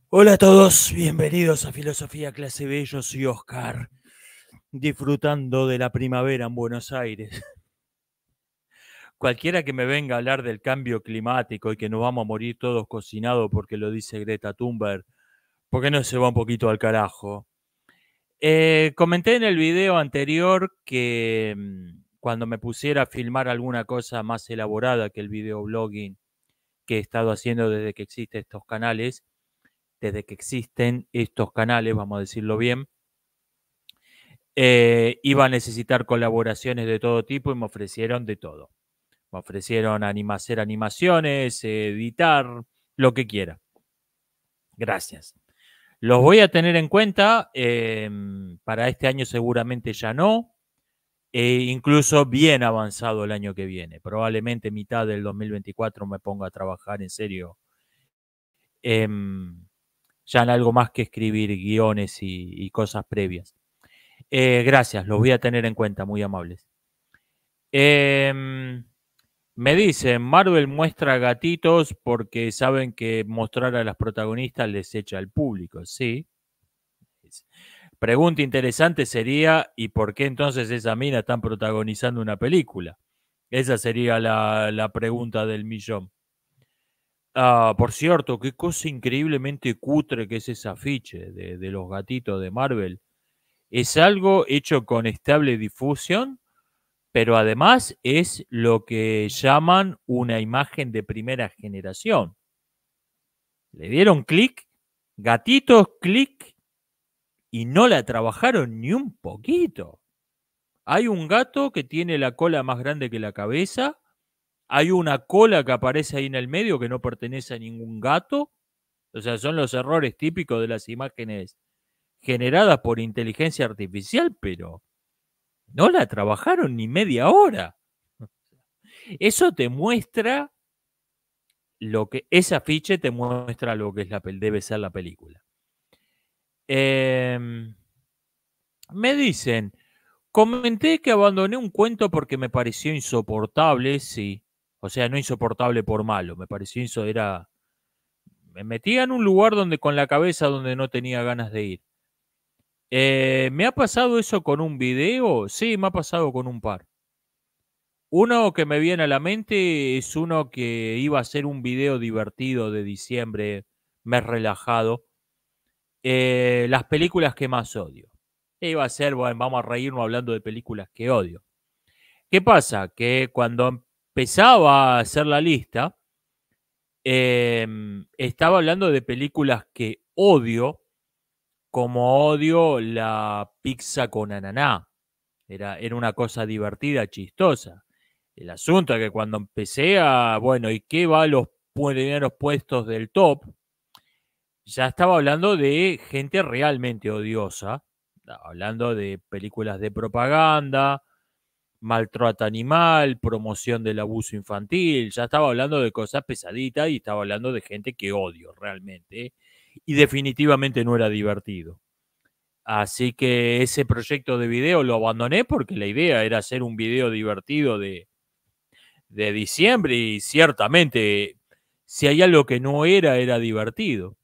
Hola a todos, bienvenidos a Filosofía Clase B. Yo soy Oscar, disfrutando de la primavera en Buenos Aires. Cualquiera que me venga a hablar del cambio climático y que nos vamos a morir todos cocinados porque lo dice Greta Thunberg, ¿por qué no se va un poquito al carajo? Comenté en el video anterior que cuando me pusiera a filmar alguna cosa más elaborada que el videoblogging que he estado haciendo desde que existen estos canales, vamos a decirlo bien, iba a necesitar colaboraciones de todo tipo y me ofrecieron de todo. Me ofrecieron hacer animaciones, editar, lo que quiera. Gracias. Los voy a tener en cuenta. Para este año seguramente ya no. Incluso bien avanzado el año que viene. Probablemente mitad del 2024 me ponga a trabajar en serio. Ya en algo más que escribir guiones y cosas previas. Gracias, los voy a tener en cuenta, muy amables. Me dicen, Marvel muestra gatitos porque saben que mostrar a las protagonistas les echa al público, ¿sí? Pregunta interesante sería, ¿y por qué entonces esa mina están protagonizando una película? Esa sería la pregunta del millón. Por cierto, qué cosa increíblemente cutre que es ese afiche de los gatitos de Marvel. Es algo hecho con estable difusión, pero además es lo que llaman una imagen de primera generación. Le dieron clic, gatitos, clic, y no la trabajaron ni un poquito. Hay un gato que tiene la cola más grande que la cabeza, hay una cola que aparece ahí en el medio que no pertenece a ningún gato. O sea, son los errores típicos de las imágenes generadas por inteligencia artificial, pero no la trabajaron ni media hora. Eso te muestra ese afiche te muestra lo que es debe ser la película. Me dicen, comenté que abandoné un cuento porque me pareció insoportable, sí. O sea, no insoportable por malo, me pareció me metía en un lugar donde con la cabeza donde no tenía ganas de ir. ¿Me ha pasado eso con un video? Sí, me ha pasado con un par. Uno que me viene a la mente es uno que iba a ser un video divertido de diciembre, mes relajado. Las películas que más odio. Iba a ser, bueno, vamos a reírnos hablando de películas que odio. ¿Qué pasa? Que cuando empezaba a hacer la lista, estaba hablando de películas que odio, como odio la pizza con ananá. Era una cosa divertida, chistosa. El asunto es que cuando empecé bueno, ¿y qué va a los primeros puestos del top? Ya estaba hablando de gente realmente odiosa, hablando de películas de propaganda, maltrato animal, promoción del abuso infantil, ya estaba hablando de cosas pesaditas y estaba hablando de gente que odio realmente, y definitivamente no era divertido. Así que ese proyecto de video lo abandoné porque la idea era hacer un video divertido de diciembre y ciertamente si hay algo que no era divertido.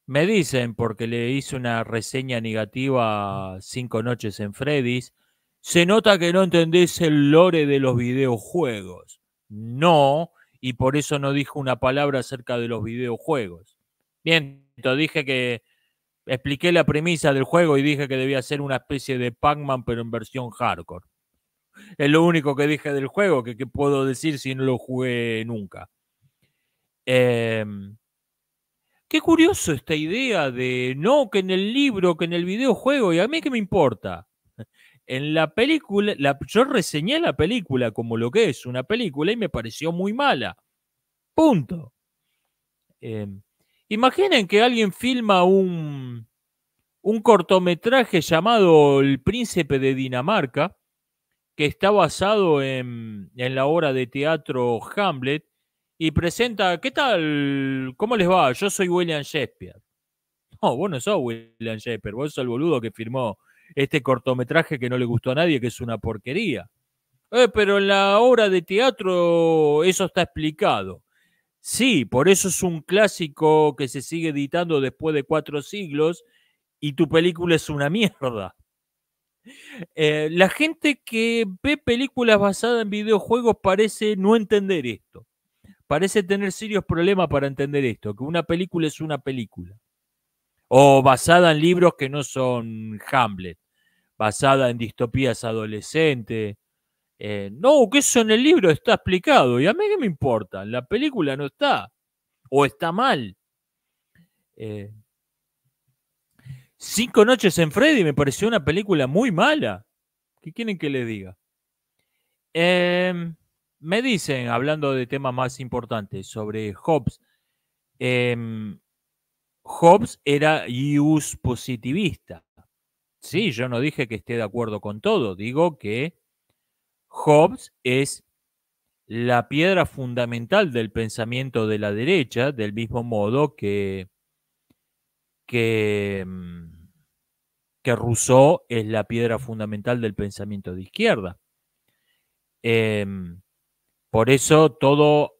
Me dicen, porque le hice una reseña negativa a 5 noches en Freddy's, se nota que no entendés el lore de los videojuegos. No, y por eso no dijo una palabra acerca de los videojuegos. Bien, dije que expliqué la premisa del juego y dije que debía ser una especie de Pac-Man pero en versión hardcore. Es lo único que dije del juego, que puedo decir si no lo jugué nunca. Qué curioso esta idea de no, que en el libro, que en el videojuego, y a mí qué me importa. En la película, yo reseñé la película como lo que es una película y me pareció muy mala. Punto. Imaginen que alguien filma un cortometraje llamado El Príncipe de Dinamarca, que está basado en la obra de teatro Hamlet, y presenta, ¿qué tal? ¿Cómo les va? Yo soy William Shakespeare. No, vos no sos William Shakespeare, vos sos el boludo que firmó este cortometraje que no le gustó a nadie, que es una porquería. Pero en la obra de teatro eso está explicado. Sí, por eso es un clásico que se sigue editando después de 4 siglos y tu película es una mierda. La gente que ve películas basadas en videojuegos parece no entender esto. Parece tener serios problemas para entender esto, que una película es una película. O basada en libros que no son Hamlet, basada en distopías adolescentes. No, que eso en el libro está explicado. ¿Y a mí qué me importa? En la película no está. O está mal. Eh, Cinco noches en Freddy me pareció una película muy mala. ¿Qué quieren que les diga? Me dicen, hablando de temas más importantes, sobre Hobbes. em, Hobbes era ius positivista. Sí, yo no dije que esté de acuerdo con todo. Digo que Hobbes es la piedra fundamental del pensamiento de la derecha, del mismo modo que, que Rousseau es la piedra fundamental del pensamiento de izquierda. Por eso todo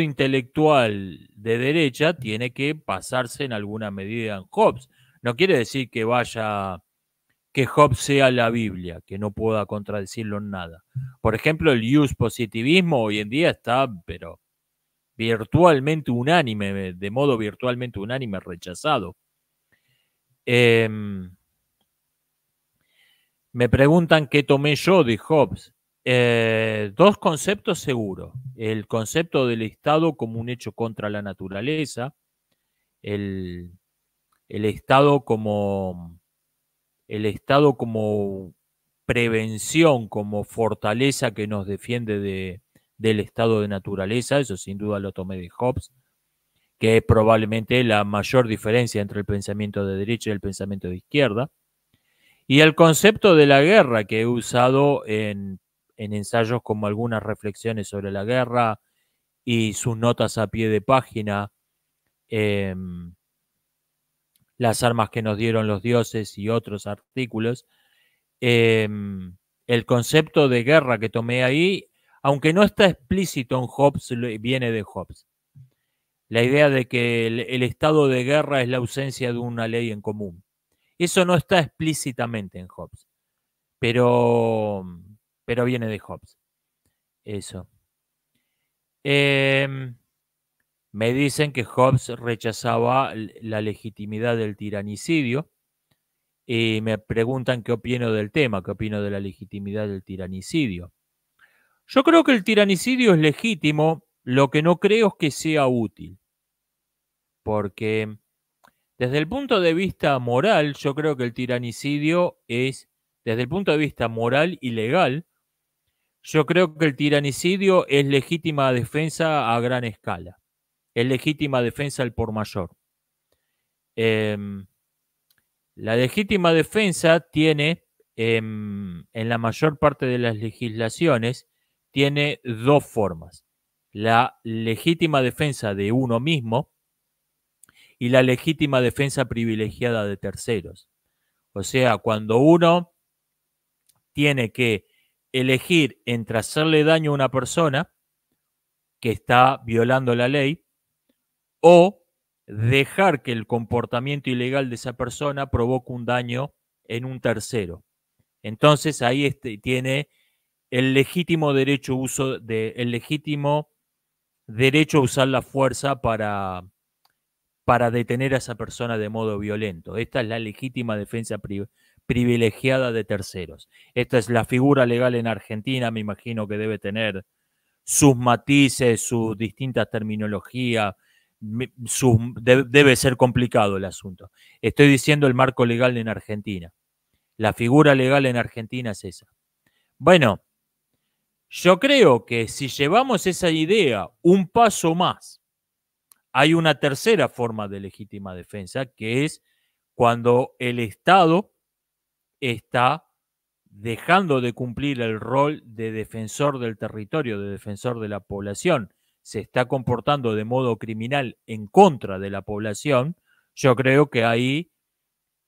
intelectual de derecha tiene que basarse en alguna medida en Hobbes. No quiere decir que Hobbes sea la Biblia, que no pueda contradecirlo en nada. Por ejemplo, el use positivismo hoy en día está, pero virtualmente unánime, de modo virtualmente unánime rechazado. Me preguntan qué tomé yo de Hobbes. Dos conceptos seguros. El concepto del Estado como un hecho contra la naturaleza, el, el Estado como el Estado como prevención, como fortaleza que nos defiende del estado de naturaleza, eso sin duda lo tomé de Hobbes, que es probablemente la mayor diferencia entre el pensamiento de derecha y el pensamiento de izquierda. Y el concepto de la guerra que he usado en ensayos como algunas reflexiones sobre la guerra y sus notas a pie de página, eh, las armas que nos dieron los dioses y otros artículos. Eh, el concepto de guerra que tomé ahí, aunque no está explícito en Hobbes, viene de Hobbes. La idea de que el estado de guerra es la ausencia de una ley en común. Eso no está explícitamente en Hobbes, pero, pero viene de Hobbes. Eso. Eh, Me dicen que Hobbes rechazaba la legitimidad del tiranicidio y me preguntan qué opino del tema, qué opino de la legitimidad del tiranicidio. Yo creo que el tiranicidio es legítimo, lo que no creo es que sea útil, porque desde el punto de vista moral, yo creo que el tiranicidio es, desde el punto de vista moral y legal, yo creo que el tiranicidio es legítima defensa a gran escala, es legítima defensa al por mayor. La legítima defensa tiene, en la mayor parte de las legislaciones, tiene dos formas. La legítima defensa de uno mismo y la legítima defensa privilegiada de terceros. O sea, cuando uno tiene que elegir entre hacerle daño a una persona que está violando la ley o dejar que el comportamiento ilegal de esa persona provoque un daño en un tercero. Entonces ahí tiene el legítimo derecho el legítimo derecho a usar la fuerza para detener a esa persona de modo violento. Esta es la legítima defensa privilegiada de terceros. Esta es la figura legal en Argentina, me imagino que debe tener sus matices, sus distintas terminologías, debe ser complicado el asunto. Estoy diciendo el marco legal en Argentina. La figura legal en Argentina es esa. Bueno, yo creo que si llevamos esa idea un paso más, hay una tercera forma de legítima defensa, que es cuando el Estado está dejando de cumplir el rol de defensor del territorio, de defensor de la población, se está comportando de modo criminal en contra de la población. Yo creo que ahí,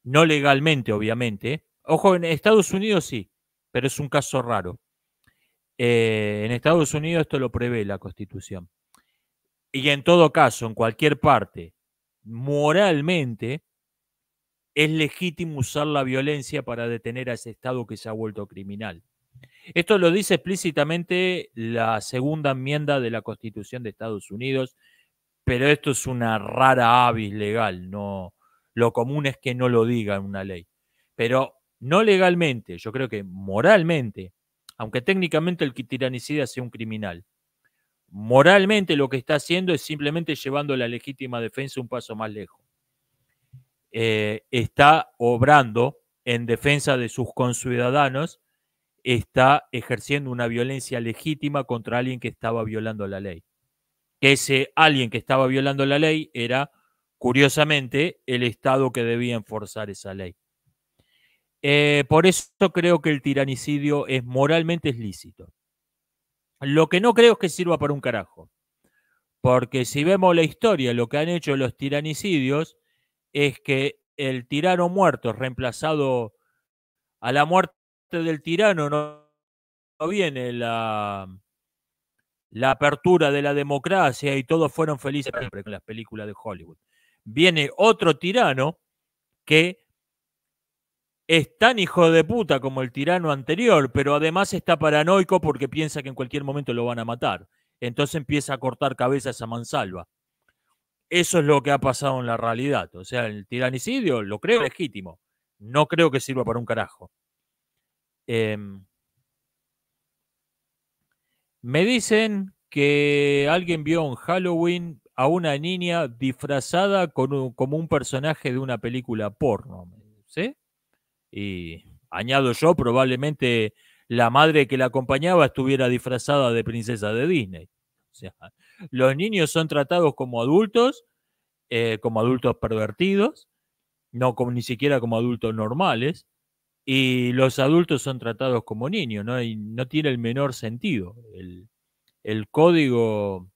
no legalmente, obviamente, ojo, en Estados Unidos sí, pero es un caso raro. En Estados Unidos esto lo prevé la Constitución. y en todo caso, en cualquier parte, moralmente, es legítimo usar la violencia para detener a ese Estado que se ha vuelto criminal. Esto lo dice explícitamente la segunda enmienda de la Constitución de Estados Unidos, pero esto es una rara avis legal, no, lo común es que no lo diga en una ley. Pero no legalmente, yo creo que moralmente, aunque técnicamente el tiranicida sea un criminal, moralmente lo que está haciendo es simplemente llevando la legítima defensa un paso más lejos. Está obrando en defensa de sus conciudadanos, está ejerciendo una violencia legítima contra alguien que estaba violando la ley. Que ese alguien que estaba violando la ley era, curiosamente, el Estado que debía enforzar esa ley. Por eso creo que el tiranicidio es moralmente lícito. Lo que no creo es que sirva para un carajo. Porque si vemos la historia, lo que han hecho los tiranicidios es que el tirano muerto es reemplazado a la muerte del tirano, no viene la apertura de la democracia y todos fueron felices siempre con las películas de Hollywood. Viene otro tirano que es tan hijo de puta como el tirano anterior, pero además está paranoico porque piensa que en cualquier momento lo van a matar. Entonces empieza a cortar cabezas a mansalva. Eso es lo que ha pasado en la realidad. O sea, el tiranicidio lo creo legítimo. No creo que sirva para un carajo. Me dicen que alguien vio en Halloween a una niña disfrazada como un personaje de una película porno. ¿Sí? Y añado yo, probablemente la madre que la acompañaba estuviera disfrazada de princesa de Disney. O sea, los niños son tratados como adultos pervertidos, no como, ni siquiera como adultos normales, y los adultos son tratados como niños, ¿no? Y no tiene el menor sentido. El código...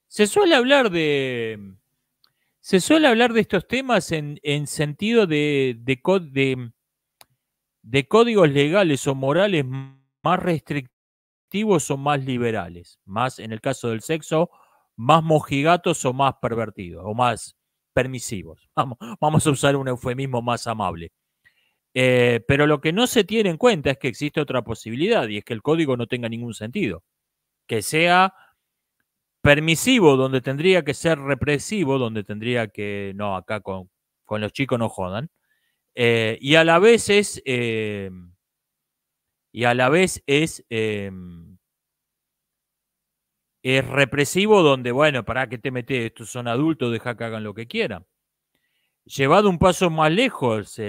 Se suele hablar de estos temas en sentido de códigos legales o morales más restrictivos o más liberales. Más, en el caso del sexo, más mojigatos o más pervertidos, o más permisivos. Vamos a usar un eufemismo más amable. Pero lo que no se tiene en cuenta es que existe otra posibilidad, y es que el código no tenga ningún sentido. Que sea permisivo donde tendría que ser represivo, donde tendría que, no, acá con los chicos no jodan, y a la vez es, es represivo donde, bueno, ¿para qué te metes? Estos son adultos, deja que hagan lo que quieran. Llevado un paso más lejos,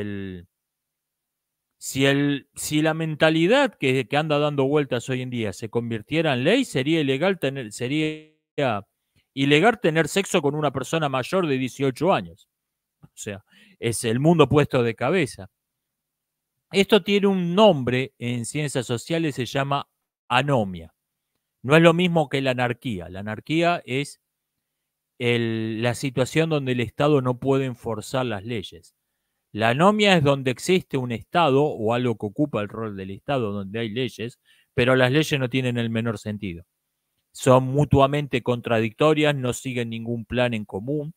si la mentalidad que anda dando vueltas hoy en día se convirtiera en ley, sería ilegal tener sexo con una persona mayor de 18 años. O sea, es el mundo puesto de cabeza. Esto tiene un nombre en ciencias sociales, se llama anomia. No es lo mismo que la anarquía. La anarquía es la situación donde el Estado no puede enforzar las leyes. La anomia es donde existe un Estado o algo que ocupa el rol del Estado, donde hay leyes, pero las leyes no tienen el menor sentido. Son mutuamente contradictorias, no siguen ningún plan en común.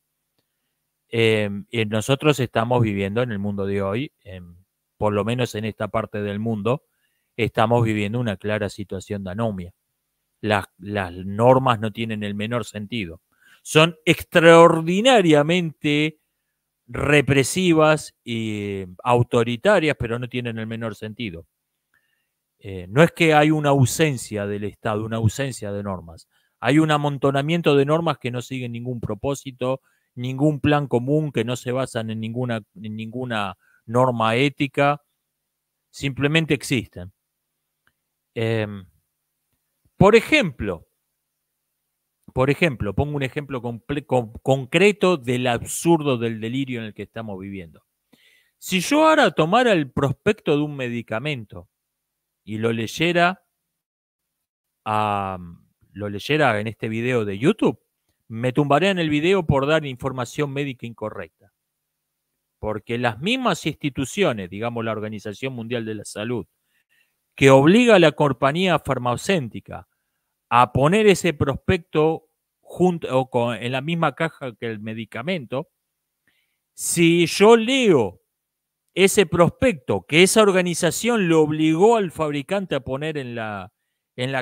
Nosotros estamos viviendo en el mundo de hoy, por lo menos en esta parte del mundo, estamos viviendo una clara situación de anomia. Las normas no tienen el menor sentido. Son extraordinariamente represivas y autoritarias, pero no tienen el menor sentido. No es que hay una ausencia del Estado, una ausencia de normas. Hay un amontonamiento de normas que no siguen ningún propósito, ningún plan común, que no se basan en ninguna norma ética, simplemente existen. Por ejemplo, pongo un ejemplo concreto del absurdo del delirio en el que estamos viviendo. Si yo ahora tomara el prospecto de un medicamento y lo leyera en este video de YouTube, me tumbaré en el video por dar información médica incorrecta. Porque las mismas instituciones, digamos la Organización Mundial de la Salud, que obliga a la compañía farmacéutica a poner ese prospecto en la misma caja que el medicamento, si yo leo ese prospecto que esa organización le obligó al fabricante a poner en la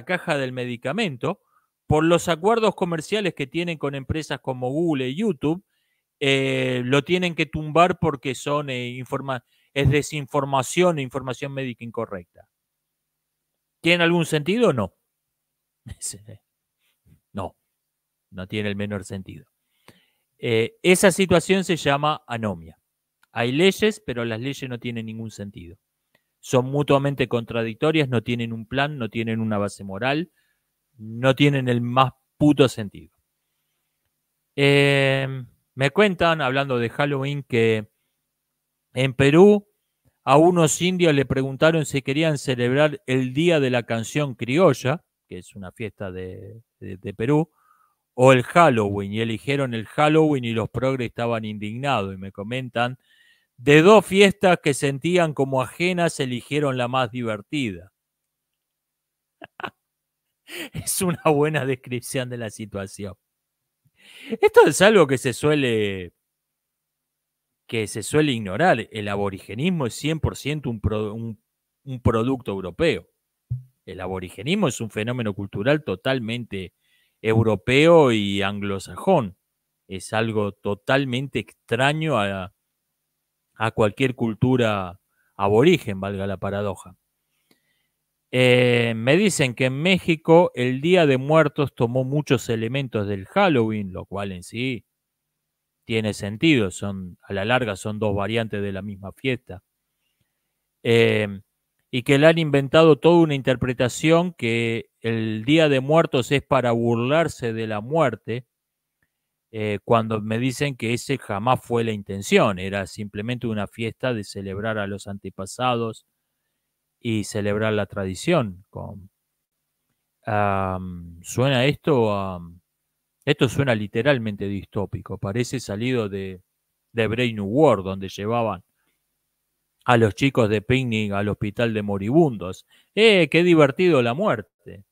caja del medicamento, por los acuerdos comerciales que tienen con empresas como Google y YouTube, lo tienen que tumbar porque son es desinformación e información médica incorrecta. ¿Tiene algún sentido o no? No, no tiene el menor sentido. Esa situación se llama anomia. Hay leyes, pero las leyes no tienen ningún sentido. Son mutuamente contradictorias, no tienen un plan, no tienen una base moral, no tienen el más puto sentido. Me cuentan, hablando de Halloween, que en Perú a unos indios le preguntaron si querían celebrar el Día de la Canción Criolla, que es una fiesta de Perú, o el Halloween, y eligieron el Halloween y los progres estaban indignados, y me comentan, de dos fiestas que sentían como ajenas, eligieron la más divertida. Es una buena descripción de la situación. Esto es algo que se suele ignorar. El aborigenismo es 100% un producto europeo. El aborigenismo es un fenómeno cultural totalmente europeo y anglosajón. Es algo totalmente extraño a cualquier cultura aborigen, valga la paradoja. Me dicen que en México el Día de Muertos tomó muchos elementos del Halloween, lo cual en sí tiene sentido, a la larga son dos variantes de la misma fiesta. Y que le han inventado toda una interpretación que el Día de Muertos es para burlarse de la muerte, cuando me dicen que ese jamás fue la intención, era simplemente una fiesta de celebrar a los antepasados y celebrar la tradición. Suena esto suena literalmente distópico, parece salido de Brave New World, donde llevaban a los chicos de picnic al hospital de moribundos. ¡Qué divertido la muerte!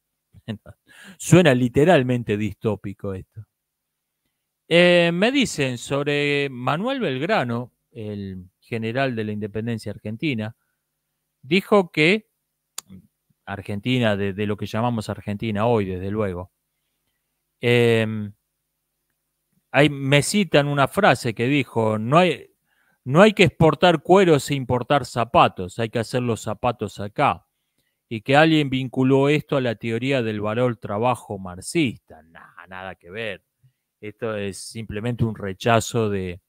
Suena literalmente distópico esto. Me dicen sobre Manuel Belgrano, el general de la independencia argentina, dijo que Argentina, de lo que llamamos Argentina hoy, desde luego, me citan una frase que dijo, no hay que exportar cueros e importar zapatos, hay que hacer los zapatos acá. Y que alguien vinculó esto a la teoría del valor trabajo marxista. Nada que ver. Esto es simplemente un rechazo de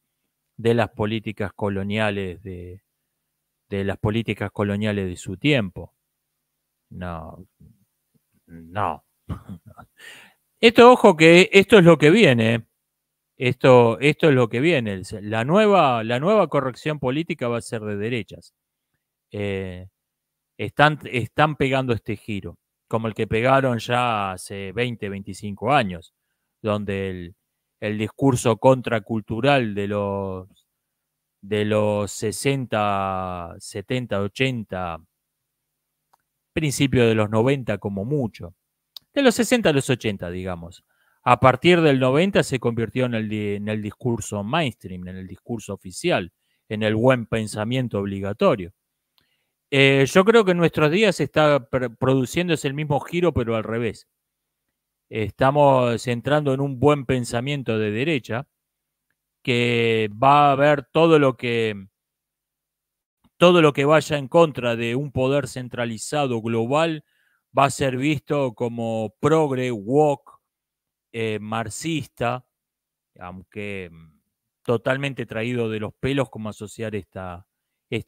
las políticas coloniales de las políticas coloniales de su tiempo. No. Esto, ojo, que esto es lo que viene. Esto es lo que viene. La nueva corrección política va a ser de derechas. Están pegando este giro, como el que pegaron ya hace 20, 25 años, donde el discurso contracultural de los 60, 70, 80, principios de los 90 como mucho, de los 60 a los 80, digamos. A partir del 90 se convirtió en el discurso mainstream, en el discurso oficial, en el buen pensamiento obligatorio. Yo creo que en nuestros días se está produciendo el mismo giro, pero al revés. Estamos entrando en un buen pensamiento de derecha que va a ver todo lo que vaya en contra de un poder centralizado global va a ser visto como progre, woke, marxista, aunque totalmente traído de los pelos como asociar esta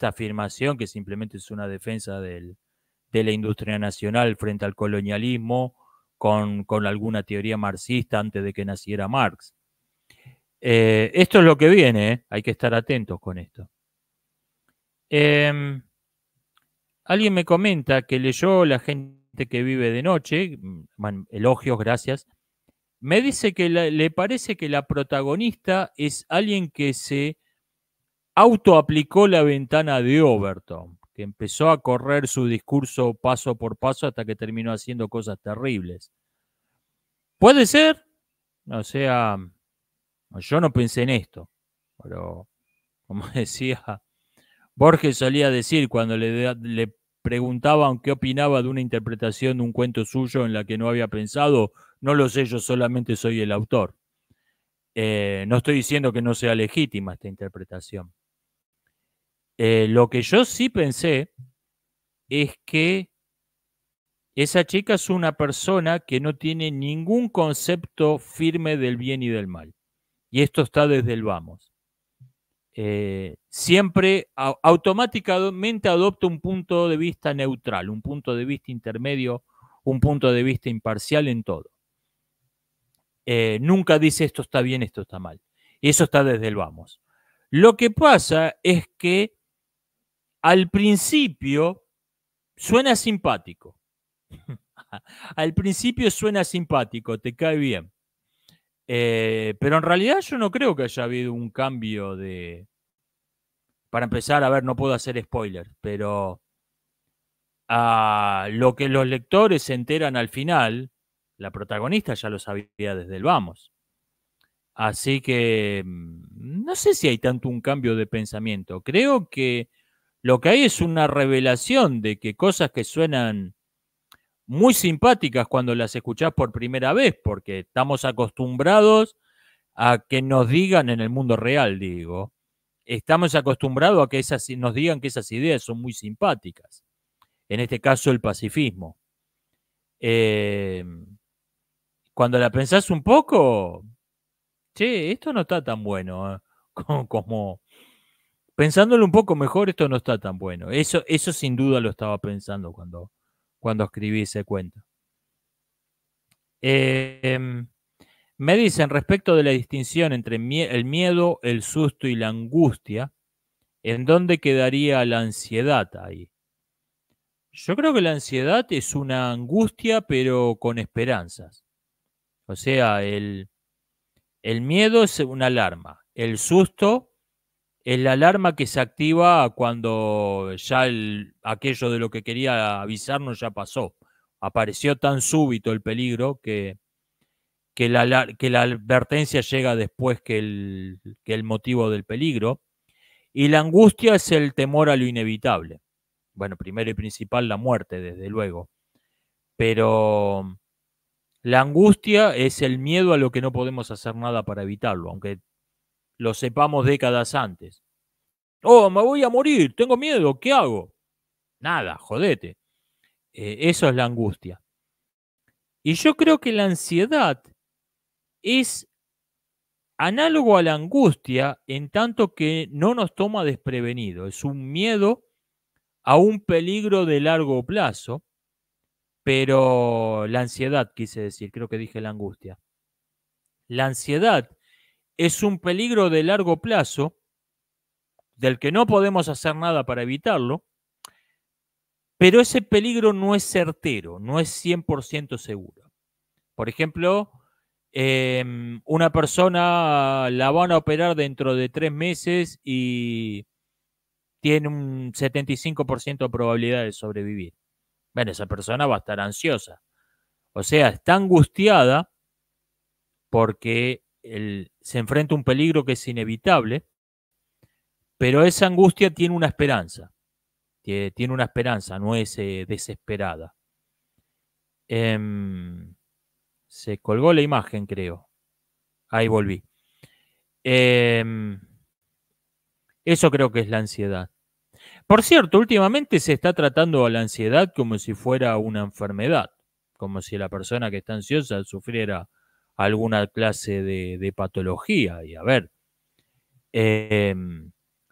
afirmación, que simplemente es una defensa de la industria nacional frente al colonialismo con alguna teoría marxista antes de que naciera Marx. Esto es lo que viene, hay que estar atentos con esto. Alguien me comenta que leyó La gente que vive de noche, bueno, elogios, gracias. Me dice que le parece que la protagonista es alguien que se autoaplicó la ventana de Overton, que empezó a correr su discurso paso por paso hasta que terminó haciendo cosas terribles. ¿Puede ser? O sea, yo no pensé en esto, pero como decía, Borges solía decir cuando le preguntaban qué opinaba de una interpretación de un cuento suyo en la que no había pensado, no lo sé, yo solamente soy el autor. No estoy diciendo que no sea legítima esta interpretación. Lo que yo sí pensé es que esa chica es una persona que no tiene ningún concepto firme del bien y del mal. Y esto está desde el vamos. Siempre automáticamente adopta un punto de vista neutral, un punto de vista intermedio, un punto de vista imparcial en todo. Nunca dice esto está bien, esto está mal. Y eso está desde el vamos. Lo que pasa es que al principio suena simpático. Al principio suena simpático, te cae bien. Pero en realidad yo no creo que haya habido un cambio de... Para empezar, a ver, no puedo hacer spoilers, pero lo que los lectores se enteran al final, la protagonista ya lo sabía desde el vamos. Así que no sé si hay tanto un cambio de pensamiento. Creo que lo que hay es una revelación de que cosas que suenan muy simpáticas cuando las escuchás por primera vez, porque estamos acostumbrados a que nos digan en el mundo real, digo, estamos acostumbrados a que nos digan que esas ideas son muy simpáticas. En este caso, el pacifismo. Cuando la pensás un poco, che, esto no está tan bueno, como pensándolo un poco mejor, esto no está tan bueno. Eso sin duda lo estaba pensando cuando escribí ese cuento. Me dicen respecto de la distinción entre el miedo, el susto y la angustia, ¿en dónde quedaría la ansiedad ahí? Yo creo que la ansiedad es una angustia, pero con esperanzas. O sea, el miedo es una alarma. El susto es la alarma que se activa cuando ya aquello de lo que quería avisarnos ya pasó. Apareció tan súbito el peligro que la advertencia llega después que el motivo del peligro. Y la angustia es el temor a lo inevitable. Bueno, primero y principal la muerte, desde luego. Pero la angustia es el miedo a lo que no podemos hacer nada para evitarlo, aunque lo sepamos décadas antes. Oh, me voy a morir, tengo miedo, ¿qué hago? Nada, jodete. Eso es la angustia. Y yo creo que la ansiedad es análogo a la angustia en tanto que no nos toma desprevenido. Es un miedo a un peligro de largo plazo, pero la ansiedad, quise decir, creo que dije la angustia. La ansiedad es un peligro de largo plazo del que no podemos hacer nada para evitarlo, pero ese peligro no es certero, no es 100% seguro. Por ejemplo, una persona la van a operar dentro de 3 meses y tiene un 75% de probabilidad de sobrevivir. Bueno, esa persona va a estar ansiosa. O sea, está angustiada porque se enfrenta a un peligro que es inevitable, pero esa angustia tiene una esperanza. Tiene una esperanza, no es desesperada. Se colgó la imagen, creo. Ahí volví. Eso creo que es la ansiedad. Por cierto, últimamente se está tratando a la ansiedad como si fuera una enfermedad, como si la persona que está ansiosa sufriera alguna clase de patología. Y a ver,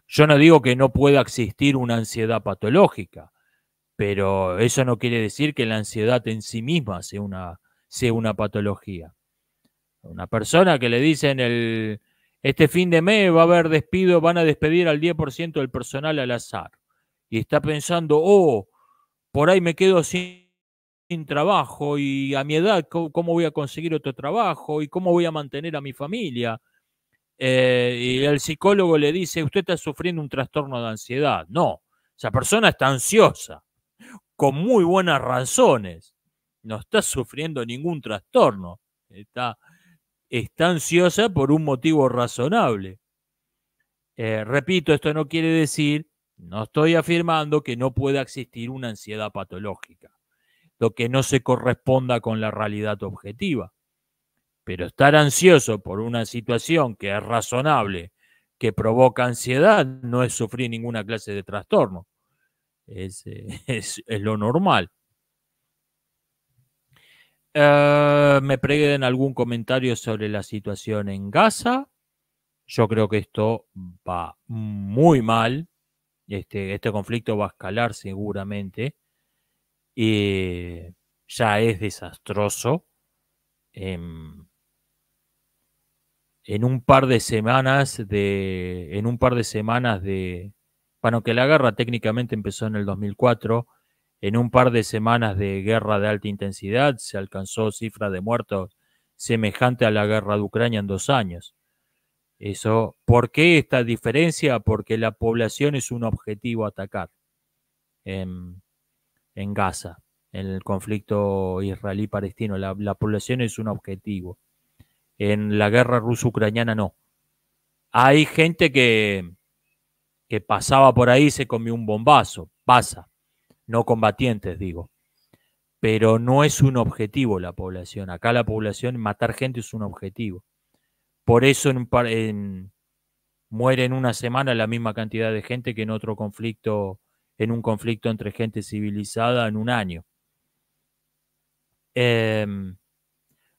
yo no digo que no pueda existir una ansiedad patológica, pero eso no quiere decir que la ansiedad en sí misma sea una patología. Una persona que le dicen este fin de mes va a haber despido, van a despedir al 10% del personal al azar. Y está pensando, oh, por ahí me quedo sin trabajo y a mi edad, ¿cómo voy a conseguir otro trabajo? ¿Y cómo voy a mantener a mi familia? Y el psicólogo le dice, usted está sufriendo un trastorno de ansiedad. No, esa persona está ansiosa, con muy buenas razones. No está sufriendo ningún trastorno. está ansiosa por un motivo razonable. Repito, esto no quiere decir, no estoy afirmando que no pueda existir una ansiedad patológica, lo que no se corresponda con la realidad objetiva. Pero estar ansioso por una situación que es razonable, que provoca ansiedad, no es sufrir ninguna clase de trastorno. Es lo normal. Me piden algún comentario sobre la situación en Gaza. Yo creo que esto va muy mal. Este conflicto va a escalar seguramente. Ya es desastroso. En un par de semanas bueno, que la guerra técnicamente empezó en el 2004, en un par de semanas de guerra de alta intensidad se alcanzó cifra de muertos semejante a la guerra de Ucrania en 2 años. Eso, ¿por qué esta diferencia? Porque la población es un objetivo a atacar en Gaza, en el conflicto israelí-palestino. La población es un objetivo. En la guerra ruso-ucraniana no. Hay gente que pasaba por ahí y se comió un bombazo, pasa, no combatientes digo, pero no es un objetivo la población. Acá la población, matar gente es un objetivo. Por eso muere en una semana la misma cantidad de gente que en otro conflicto, en un conflicto entre gente civilizada en un año.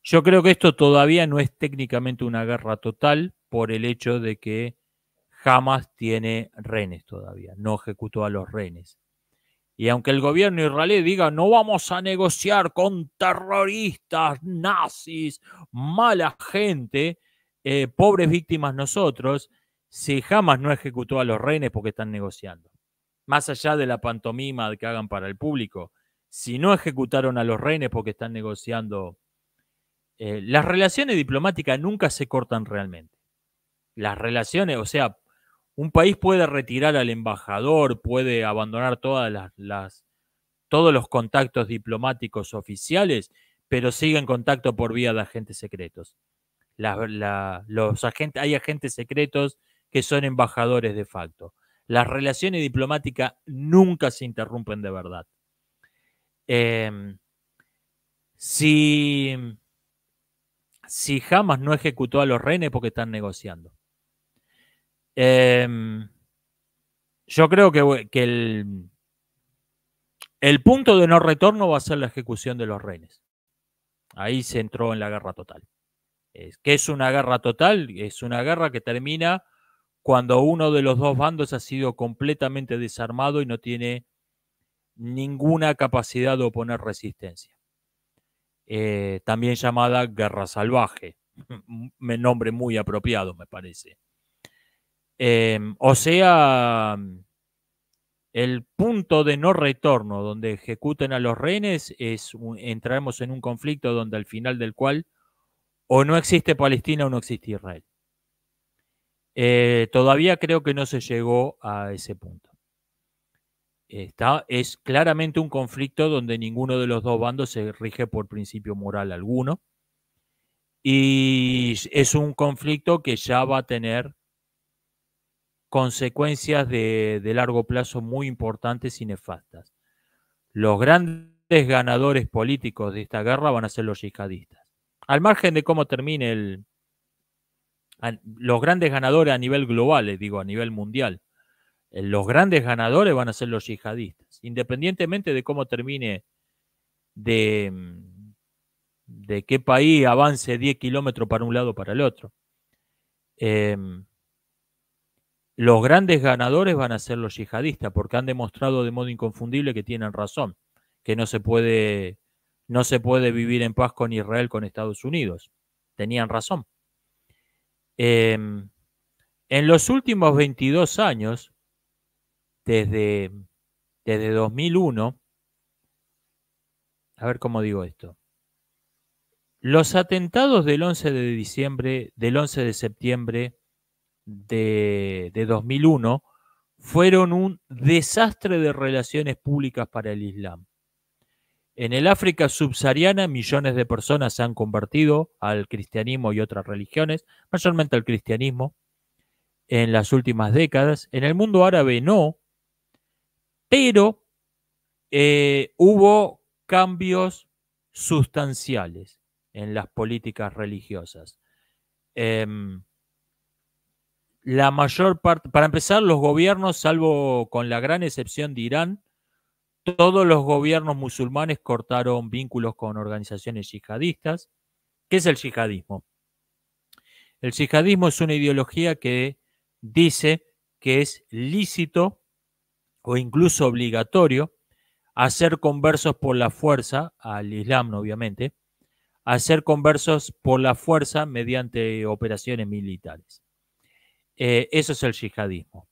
Yo creo que esto todavía no es técnicamente una guerra total por el hecho de que Hamas tiene rehenes todavía, no ejecutó a los rehenes. Y aunque el gobierno israelí diga no vamos a negociar con terroristas, nazis, mala gente, pobres víctimas nosotros, si Hamas no ejecutó a los rehenes porque están negociando. Más allá de la pantomima que hagan para el público, si no ejecutaron a los rehenes porque están negociando, las relaciones diplomáticas nunca se cortan realmente. Las relaciones, o sea, un país puede retirar al embajador, puede abandonar todos los contactos diplomáticos oficiales, pero sigue en contacto por vía de agentes secretos. Hay agentes secretos que son embajadores de facto. Las relaciones diplomáticas nunca se interrumpen de verdad. Si Hamas no ejecutó a los rehenes porque están negociando. Yo creo que el punto de no retorno va a ser la ejecución de los rehenes. Ahí se entró en la guerra total. ¿Qué es una guerra total? Es una guerra que termina cuando uno de los dos bandos ha sido completamente desarmado y no tiene ninguna capacidad de oponer resistencia. También llamada guerra salvaje. Un nombre muy apropiado, me parece. O sea, el punto de no retorno donde ejecuten a los rehenes entraremos en un conflicto donde al final del cual o no existe Palestina o no existe Israel. Todavía creo que no se llegó a ese punto. Es claramente un conflicto donde ninguno de los dos bandos se rige por principio moral alguno. Y es un conflicto que ya va a tener consecuencias de largo plazo muy importantes y nefastas. Los grandes ganadores políticos de esta guerra van a ser los yihadistas. Al margen de cómo termine los grandes ganadores a nivel global, a nivel mundial, los grandes ganadores van a ser los yihadistas, independientemente de cómo termine, de qué país avance 10 kilómetros para un lado o para el otro. Los grandes ganadores van a ser los yihadistas, porque han demostrado de modo inconfundible que tienen razón, que no se puede vivir en paz con Israel, con Estados Unidos. Tenían razón. En los últimos 22 años, desde 2001, a ver cómo digo esto, los atentados del 11 de septiembre de 2001 fueron un desastre de relaciones públicas para el Islam. En el África subsahariana, millones de personas se han convertido al cristianismo y otras religiones, mayormente al cristianismo, en las últimas décadas. En el mundo árabe no, pero hubo cambios sustanciales en las políticas religiosas. Em, la mayor parte, para empezar, los gobiernos, salvo con la gran excepción de Irán, todos los gobiernos musulmanes cortaron vínculos con organizaciones yihadistas. ¿Qué es el yihadismo? El yihadismo es una ideología que dice que es lícito o incluso obligatorio hacer conversos por la fuerza, al Islam obviamente, hacer conversos por la fuerza mediante operaciones militares. Eso es el yihadismo.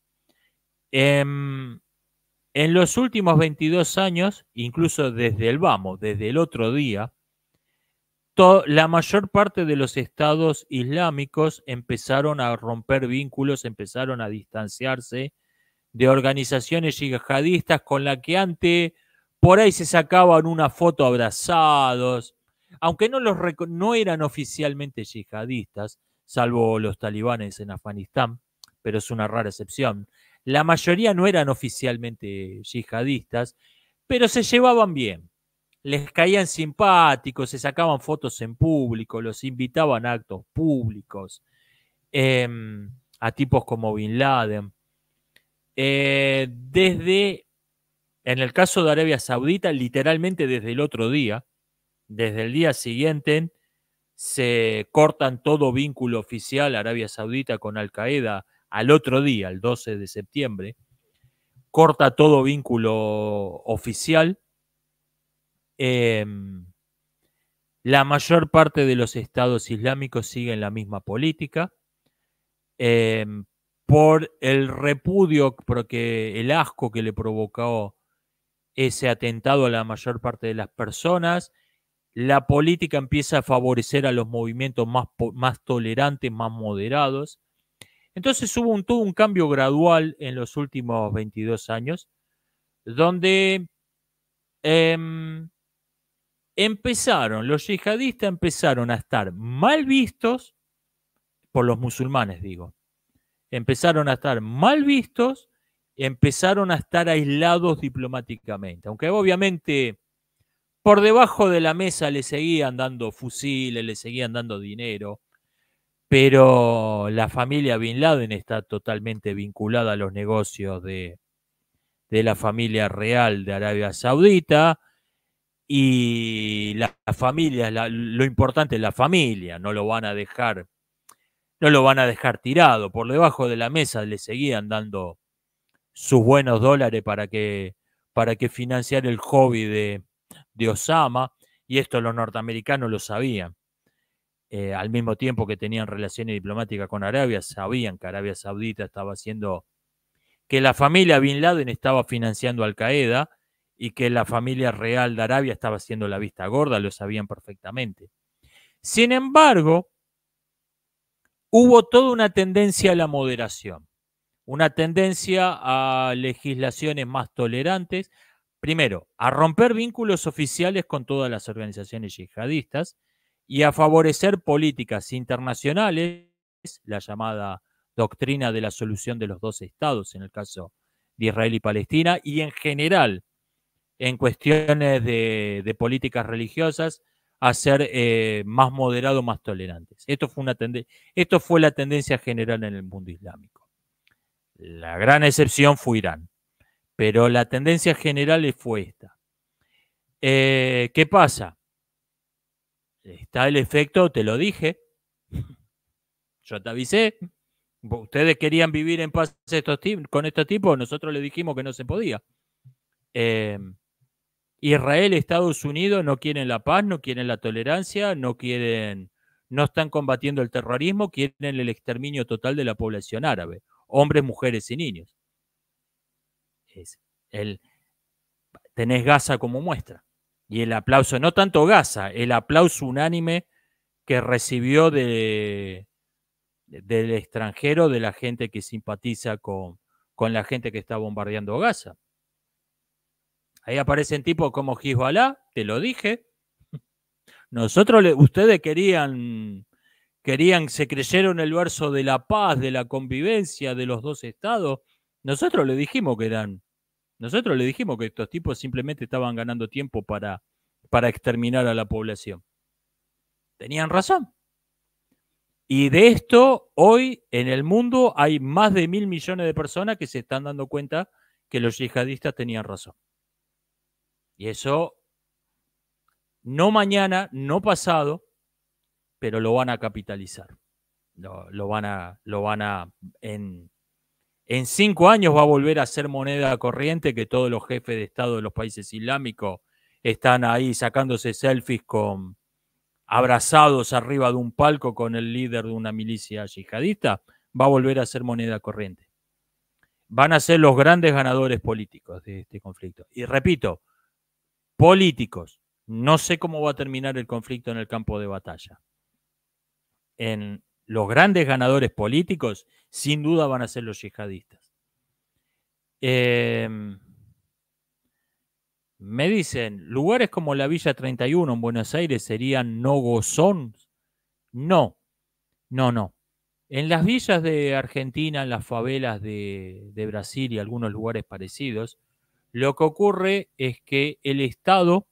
En los últimos 22 años, incluso desde desde el otro día, la mayor parte de los estados islámicos empezaron a romper vínculos, empezaron a distanciarse de organizaciones yihadistas con las que antes por ahí se sacaban una foto abrazados, aunque no eran oficialmente yihadistas, salvo los talibanes en Afganistán, pero es una rara excepción. La mayoría no eran oficialmente yihadistas, pero se llevaban bien. Les caían simpáticos, se sacaban fotos en público, los invitaban a actos públicos, a tipos como Bin Laden. En el caso de Arabia Saudita, literalmente desde el otro día, desde el día siguiente, se cortan todo vínculo oficial Arabia Saudita con Al Qaeda al otro día, el 12 de septiembre, corta todo vínculo oficial. La mayor parte de los estados islámicos siguen la misma política. Por el repudio, porque el asco que le provocó ese atentado a la mayor parte de las personas, la política empieza a favorecer a los movimientos más tolerantes, más moderados. Entonces hubo todo un cambio gradual en los últimos 22 años, donde los yihadistas empezaron a estar mal vistos por los musulmanes, digo. Empezaron a estar mal vistos, empezaron a estar aislados diplomáticamente, aunque obviamente por debajo de la mesa le seguían dando fusiles, le seguían dando dinero, pero la familia Bin Laden está totalmente vinculada a los negocios de la familia real de Arabia Saudita, y la familia, lo importante es la familia, no lo van a dejar tirado. Por debajo de la mesa le seguían dando sus buenos dólares para que financiar el hobby de Osama, y esto los norteamericanos lo sabían. Al mismo tiempo que tenían relaciones diplomáticas con Arabia, sabían que Arabia Saudita estaba haciendo, que la familia Bin Laden estaba financiando Al Qaeda y que la familia real de Arabia estaba haciendo la vista gorda, lo sabían perfectamente. Sin embargo, hubo toda una tendencia a la moderación, una tendencia a legislaciones más tolerantes, primero, a romper vínculos oficiales con todas las organizaciones yihadistas y a favorecer políticas internacionales, la llamada doctrina de la solución de los dos estados, en el caso de Israel y Palestina, y en general, en cuestiones de políticas religiosas, a ser más moderados, más tolerantes. Esto fue la tendencia general en el mundo islámico. La gran excepción fue Irán, pero la tendencia general fue esta. ¿Qué pasa? Está el efecto, te lo dije, yo te avisé, ustedes querían vivir en paz con estos tipos, nosotros les dijimos que no se podía. Israel, Estados Unidos no quieren la paz, no quieren la tolerancia, no están combatiendo el terrorismo, quieren el exterminio total de la población árabe, hombres, mujeres y niños. Tenés Gaza como muestra. Y el aplauso, no tanto Gaza, el aplauso unánime que recibió del extranjero, de la gente que simpatiza con la gente que está bombardeando Gaza. Ahí aparecen tipos como Hezbollah, te lo dije. Ustedes se creyeron el verso de la paz, de la convivencia, de los dos estados. Nosotros le dijimos que estos tipos simplemente estaban ganando tiempo para exterminar a la población. Tenían razón. Y de esto, hoy en el mundo hay más de 1.000 millones de personas que se están dando cuenta que los yihadistas tenían razón. Y eso, no mañana, no pasado, pero lo van a capitalizar. En 5 años va a volver a ser moneda corriente, que todos los jefes de Estado de los países islámicos están ahí sacándose selfies abrazados arriba de un palco con el líder de una milicia yihadista. Va a volver a ser moneda corriente. Van a ser los grandes ganadores políticos de este conflicto. Y repito, políticos. No sé cómo va a terminar el conflicto en el campo de batalla. En los grandes ganadores políticos, sin duda van a ser los yihadistas. Me dicen, lugares como la Villa 31 en Buenos Aires serían no-go zones. No. En las villas de Argentina, en las favelas de Brasil y algunos lugares parecidos, lo que ocurre es que el Estado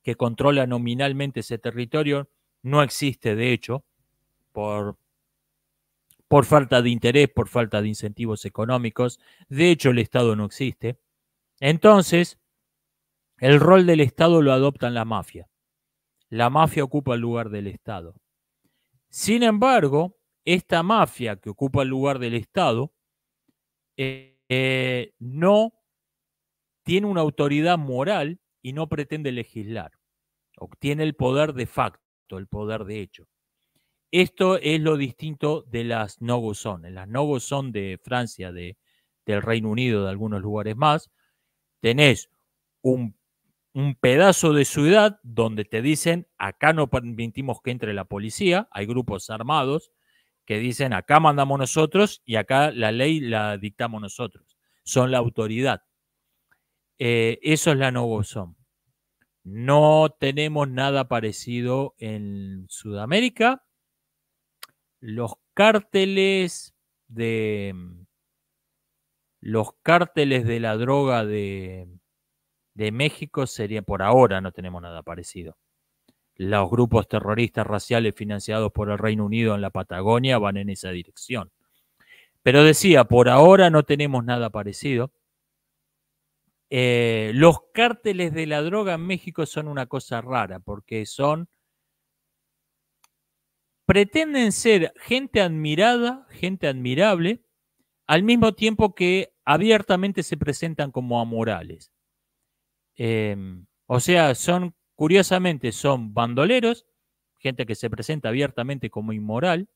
que controla nominalmente ese territorio no existe, de hecho, por falta de interés, por falta de incentivos económicos. De hecho, el Estado no existe. Entonces, el rol del Estado lo adoptan la mafia. La mafia ocupa el lugar del Estado. Sin embargo, esta mafia que ocupa el lugar del Estado no tiene una autoridad moral y no pretende legislar. Obtiene el poder de facto, el poder de hecho. Esto es lo distinto de las no-go zones. Las no-go zones de Francia, del Reino Unido, de algunos lugares más, tenés un pedazo de ciudad donde te dicen, acá no permitimos que entre la policía, hay grupos armados que dicen, acá mandamos nosotros y acá la ley la dictamos nosotros, son la autoridad. Eso es la no-go zone. No tenemos nada parecido en Sudamérica. Los cárteles de la droga de México serían, por ahora no tenemos nada parecido. Los grupos terroristas raciales financiados por el Reino Unido en la Patagonia van en esa dirección. Pero decía, por ahora no tenemos nada parecido. Los cárteles de la droga en México son una cosa rara, porque pretenden ser gente admirada, gente admirable, al mismo tiempo que abiertamente se presentan como amorales. O sea, curiosamente, son bandoleros, gente que se presenta abiertamente como inmoral,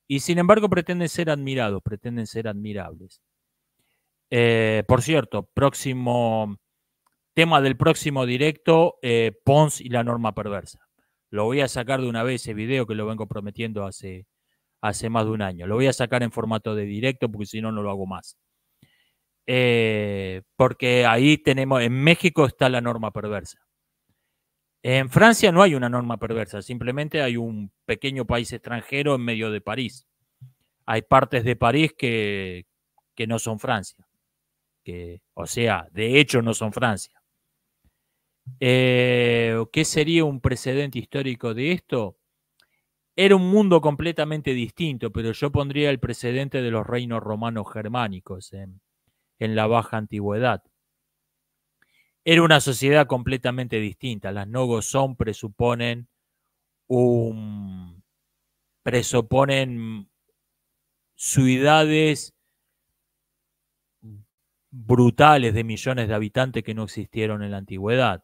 y sin embargo pretenden ser admirados, pretenden ser admirables. Por cierto, próximo tema del próximo directo, Pons y la norma perversa. Lo voy a sacar de una vez ese video que lo vengo prometiendo hace más de un año. Lo voy a sacar en formato de directo porque si no, no lo hago más. Porque ahí tenemos, en México está la norma perversa. En Francia no hay una norma perversa, simplemente hay un pequeño país extranjero en medio de París. Hay partes de París que no son Francia. O sea, de hecho no son Francia. ¿Qué sería un precedente histórico de esto? Era un mundo completamente distinto, pero yo pondría el precedente de los reinos romanos germánicos en la baja antigüedad. Era una sociedad completamente distinta. Las no-go zone presuponen ciudades brutales de millones de habitantes que no existieron en la antigüedad.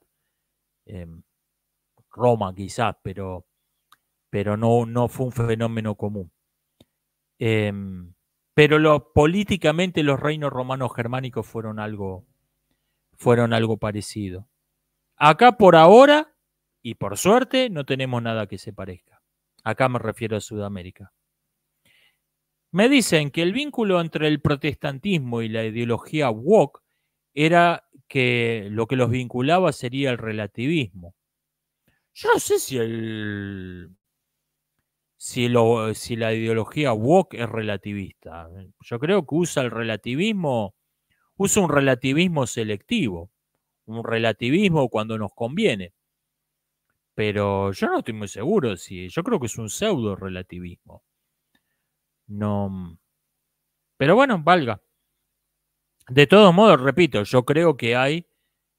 Roma quizás, pero no fue un fenómeno común. Pero políticamente los reinos romanos germánicos fueron algo parecido. Acá por ahora, y por suerte, no tenemos nada que se parezca. Acá me refiero a Sudamérica. Me dicen que el vínculo entre el protestantismo y la ideología woke era que lo que los vinculaba sería el relativismo. Yo no sé si la ideología woke es relativista. Yo creo que usa un relativismo selectivo, un relativismo cuando nos conviene. Pero yo no estoy muy seguro yo creo que es un pseudo relativismo. No, pero bueno, valga. De todos modos, repito, yo creo que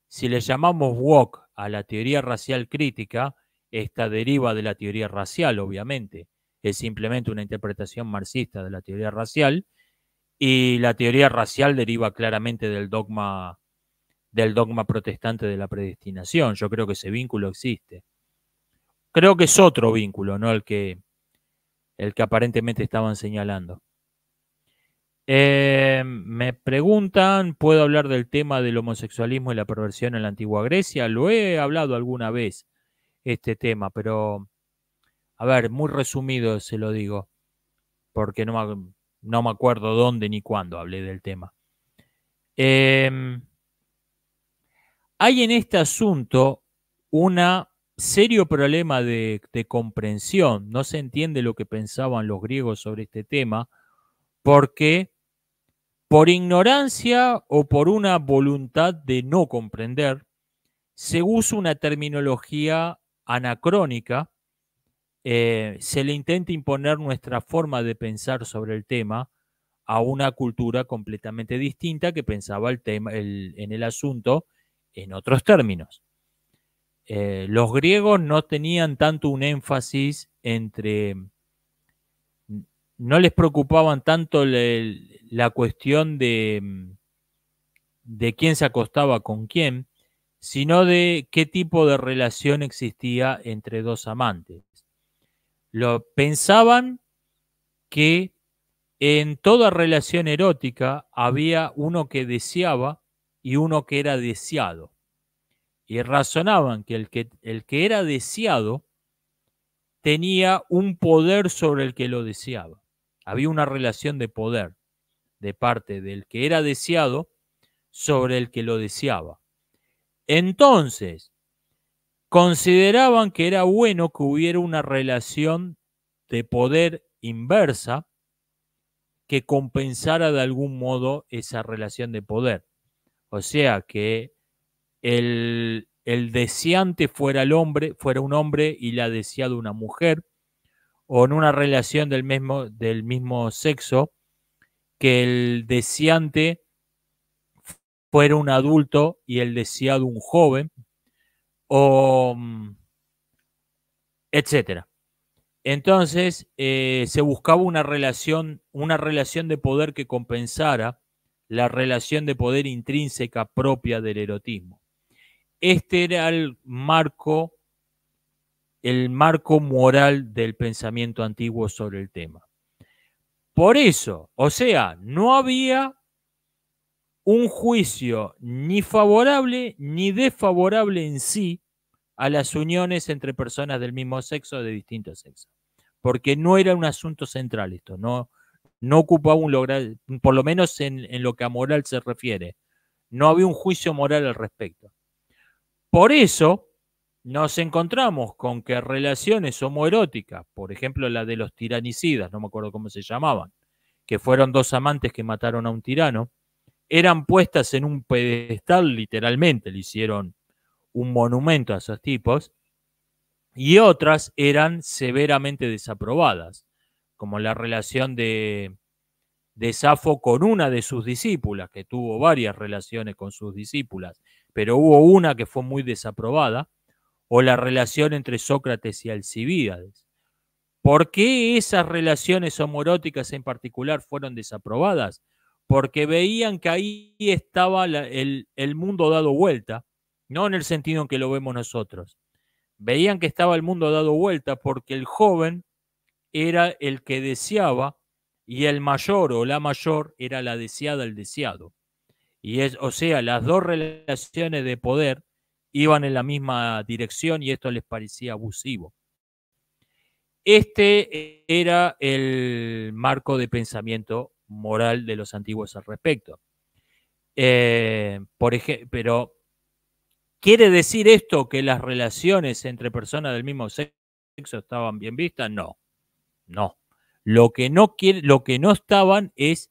si le llamamos woke a la teoría racial crítica, esta deriva de la teoría racial, obviamente. Es simplemente una interpretación marxista de la teoría racial, y la teoría racial deriva claramente del dogma protestante de la predestinación. Yo creo que ese vínculo existe. Creo que es otro vínculo, no el que aparentemente estaban señalando. Me preguntan, ¿puedo hablar del tema del homosexualismo y la perversión en la antigua Grecia? Lo he hablado alguna vez, este tema, pero, a ver, muy resumido se lo digo, porque no me acuerdo dónde ni cuándo hablé del tema. Hay en este asunto un serio problema de comprensión. No se entiende lo que pensaban los griegos sobre este tema, porque por ignorancia o por una voluntad de no comprender, se usa una terminología anacrónica, se le intenta imponer nuestra forma de pensar sobre el tema a una cultura completamente distinta que pensaba en el asunto en otros términos. Los griegos no tenían tanto un énfasis no les preocupaban tanto la cuestión de quién se acostaba con quién, sino de qué tipo de relación existía entre dos amantes. Pensaban que en toda relación erótica había uno que deseaba y uno que era deseado. Y razonaban que el que era deseado tenía un poder sobre el que lo deseaba. Había una relación de poder de parte del que era deseado sobre el que lo deseaba. Entonces, consideraban que era bueno que hubiera una relación de poder inversa que compensara de algún modo esa relación de poder. O sea, que el deseante fuera fuera un hombre y la deseada una mujer, o en una relación del mismo sexo, que el deseante fuera un adulto y el deseado un joven, o etcétera. Entonces, se buscaba una relación de poder que compensara la relación de poder intrínseca propia del erotismo. Este era el marco moral del pensamiento antiguo sobre el tema. Por eso, o sea, no había un juicio ni favorable ni desfavorable en sí a las uniones entre personas del mismo sexo o de distintos sexos, porque no era un asunto central esto, no ocupaba un lugar, por lo menos en lo que a moral se refiere, no había un juicio moral al respecto. Por eso nos encontramos con que relaciones homoeróticas, por ejemplo la de los tiranicidas, no me acuerdo cómo se llamaban, que fueron dos amantes que mataron a un tirano, eran puestas en un pedestal, literalmente, le hicieron un monumento a esos tipos, y otras eran severamente desaprobadas, como la relación de Safo con una de sus discípulas, que tuvo varias relaciones con sus discípulas, pero hubo una que fue muy desaprobada, o la relación entre Sócrates y Alcibíades. ¿Por qué esas relaciones homoeróticas en particular fueron desaprobadas? Porque veían que ahí estaba el mundo dado vuelta, no en el sentido en que lo vemos nosotros. Veían que estaba el mundo dado vuelta porque el joven era el que deseaba y el mayor o la mayor era la deseada, el deseado. O sea, las dos relaciones de poder iban en la misma dirección y esto les parecía abusivo. Este era el marco de pensamiento moral de los antiguos al respecto. Por ejemplo, pero ¿quiere decir esto que las relaciones entre personas del mismo sexo estaban bien vistas? No, no. Lo que no estaban es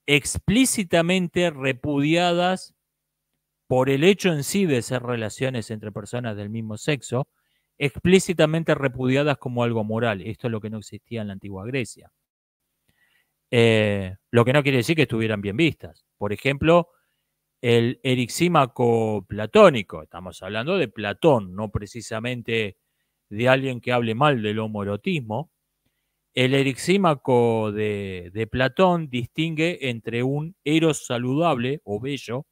explícitamente repudiadas por el hecho en sí de ser relaciones entre personas del mismo sexo, explícitamente repudiadas como algo moral. Esto es lo que no existía en la antigua Grecia. Lo que no quiere decir que estuvieran bien vistas. Por ejemplo, el erixímaco platónico, estamos hablando de Platón, no precisamente de alguien que hable mal del homoerotismo. El erixímaco de Platón distingue entre un eros saludable o bello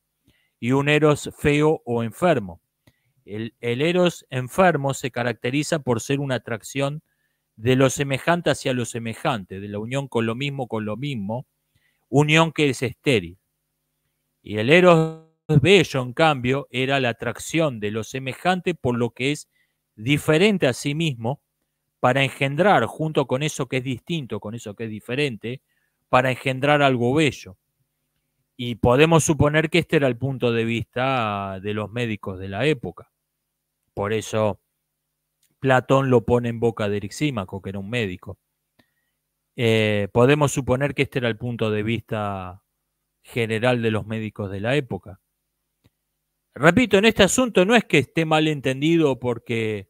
y un eros feo o enfermo. El eros enfermo se caracteriza por ser una atracción de lo semejante hacia lo semejante, de la unión con lo mismo, unión que es estéril. Y el eros bello, en cambio, era la atracción de lo semejante por lo que es diferente a sí mismo, para engendrar, junto con eso que es distinto, con eso que es diferente, para engendrar algo bello. Y podemos suponer que este era el punto de vista de los médicos de la época. Por eso Platón lo pone en boca de Erixímaco, que era un médico. Podemos suponer que este era el punto de vista general de los médicos de la época. Repito, en este asunto no es que esté mal entendido porque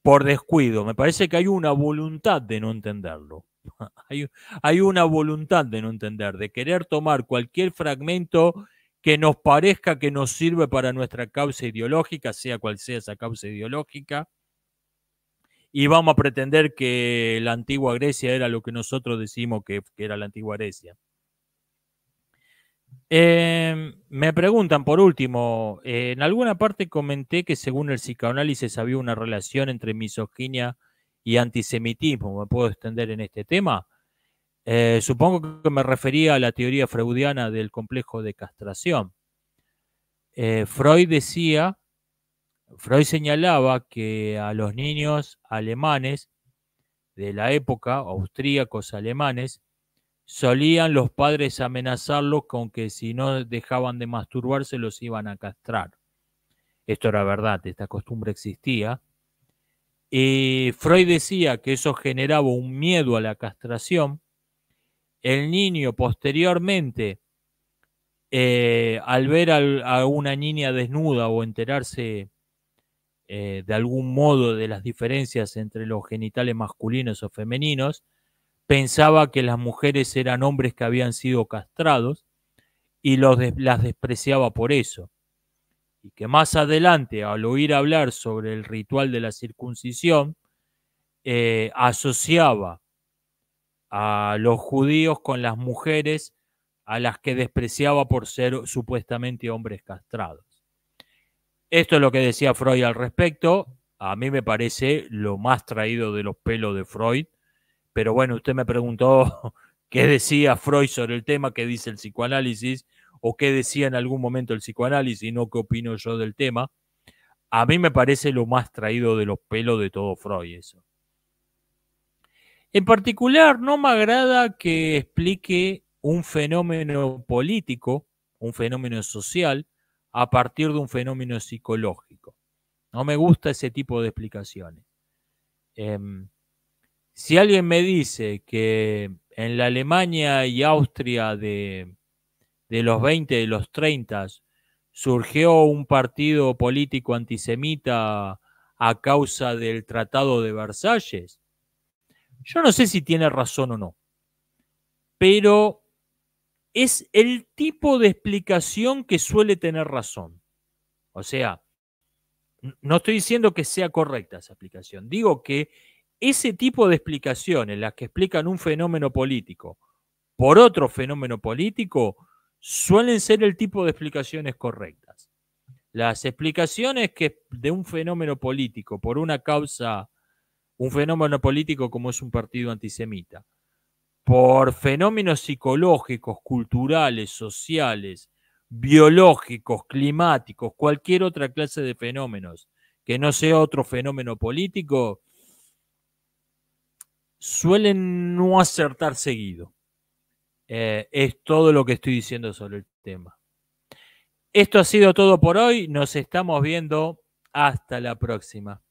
por descuido, me parece que hay una voluntad de no entenderlo. Hay una voluntad de no entender, de querer tomar cualquier fragmento que nos parezca que nos sirve para nuestra causa ideológica, sea cual sea esa causa ideológica, y vamos a pretender que la antigua Grecia era lo que nosotros decimos que era la antigua Grecia. Me preguntan, por último, en alguna parte comenté que según el psicoanálisis había una relación entre misoginia y antisemitismo. ¿Me puedo extender en este tema? Supongo que me refería a la teoría freudiana del complejo de castración. Freud señalaba que a los niños alemanes de la época, austríacos alemanes, solían los padres amenazarlos con que si no dejaban de masturbarse los iban a castrar. Esto era verdad, esta costumbre existía. Y Freud decía que eso generaba un miedo a la castración. El niño posteriormente, al ver a una niña desnuda o enterarse de algún modo de las diferencias entre los genitales masculinos o femeninos, pensaba que las mujeres eran hombres que habían sido castrados y las despreciaba por eso. Y que más adelante, al oír hablar sobre el ritual de la circuncisión, asociaba a los judíos con las mujeres a las que despreciaba por ser supuestamente hombres castrados. Esto es lo que decía Freud al respecto. A mí me parece lo más traído de los pelos de Freud. Pero bueno, usted me preguntó qué decía Freud sobre el tema, qué dice el psicoanálisis, o qué decía en algún momento el psicoanálisis, no qué opino yo del tema. A mí me parece lo más traído de los pelos de todo Freud eso. En particular, no me agrada que explique un fenómeno político, un fenómeno social, a partir de un fenómeno psicológico. No me gusta ese tipo de explicaciones. Si alguien me dice que en la Alemania y Austria de los 20, de los 30, surgió un partido político antisemita a causa del Tratado de Versalles, yo no sé si tiene razón o no, pero es el tipo de explicación que suele tener razón. O sea, no estoy diciendo que sea correcta esa explicación, digo que ese tipo de explicaciones, las que explican un fenómeno político por otro fenómeno político, suelen ser el tipo de explicaciones correctas. Las explicaciones que de un fenómeno político por una causa, un fenómeno político como es un partido antisemita, por fenómenos psicológicos, culturales, sociales, biológicos, climáticos, cualquier otra clase de fenómenos que no sea otro fenómeno político, suelen no acertar seguido. Es todo lo que estoy diciendo sobre el tema. Esto ha sido todo por hoy. Nos estamos viendo. Hasta la próxima.